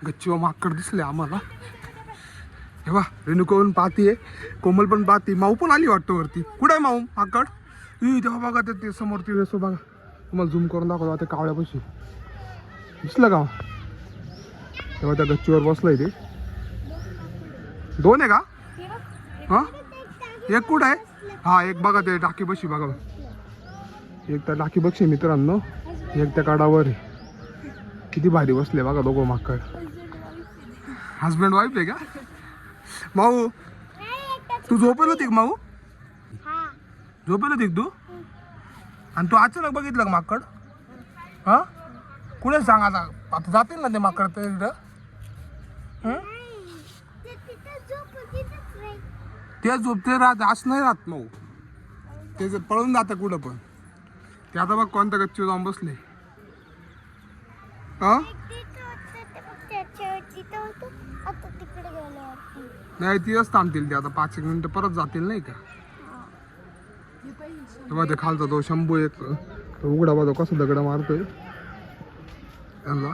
गच्चीवर माकड दिसले आम्हाला. हे बा रेणुका पाहतीये, कोमल पण पाहती, माऊ पण आली वाटतं वरती. कुठे आहे माऊ माकड? तेव्हा बघा ते समोर ती असं बघा, तुम्हाला झूम करून दाखवतो ते कावळ्यापाशी दिसलं का? तेव्हा त्या गच्चीवर बसलंय ते. दोन आहे का? हा एक कुठं आहे? हा एक बघा ते टाकीपाशी बघा, एक त्या टाकीपाशी मित्रांनो, एक त्या काडावर आहे. किती भारी बसले बघा दोघं माकड. हजबंड वाईफ आहे का? माऊ तू झोपेल होती का माऊ? झोपेल होती का तू? आणि तू अचानक बघितलं का माकड? हा कुठे सांग आता, आता जातील ना ते माकड तिकडं. ते झोपते राहत असं नाही राहत माऊ, ते जर पळून जातं कुठं पण. ते आता बघ कोणत्या गच्चीवर जाऊन बसले. हा नाही तिथंच थांबतील ते आता 5 एक मिनिटं, परत जातील नाही का? तेव्हा ते खालचा तो शंभू एक तो उघडा बघा कसं दगड मारतोय त्यांना.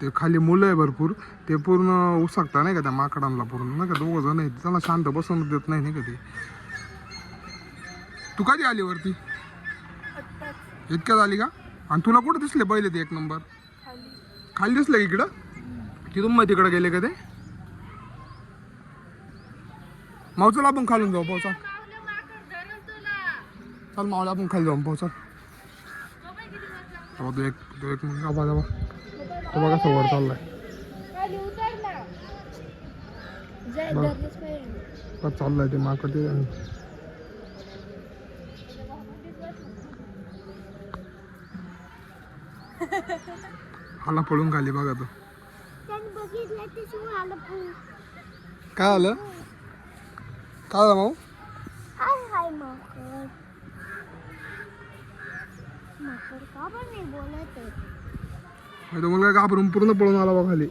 ते खाली मुलं आहे भरपूर, ते पूर्ण उसकता नाही का त्या माकडांना पूर्ण नाही का. 2 जण आहेत, त्याला शांत बसवून देत नाही का ते. तू कधी आली वरती? इतक्यात आली का? आणि तुला कुठं दिसले पहिले ते 1 नंबर? खाली दिसलं इकडं? तिथून मग तिकडं गेले का ते? मावचला आपण खालून जाऊ पोचा. चल मावला आपण खाली जाऊन पोचा. तो एक मुलगा बघा, तो बघा कसं वर चाललाय. बघ चाललाय ते माकड ते. हाला पळून खाली बघा तो. काय आलं? काय झालं माऊ? तो मुलगा घाबरून पूर्ण पळून आला बघ खाली.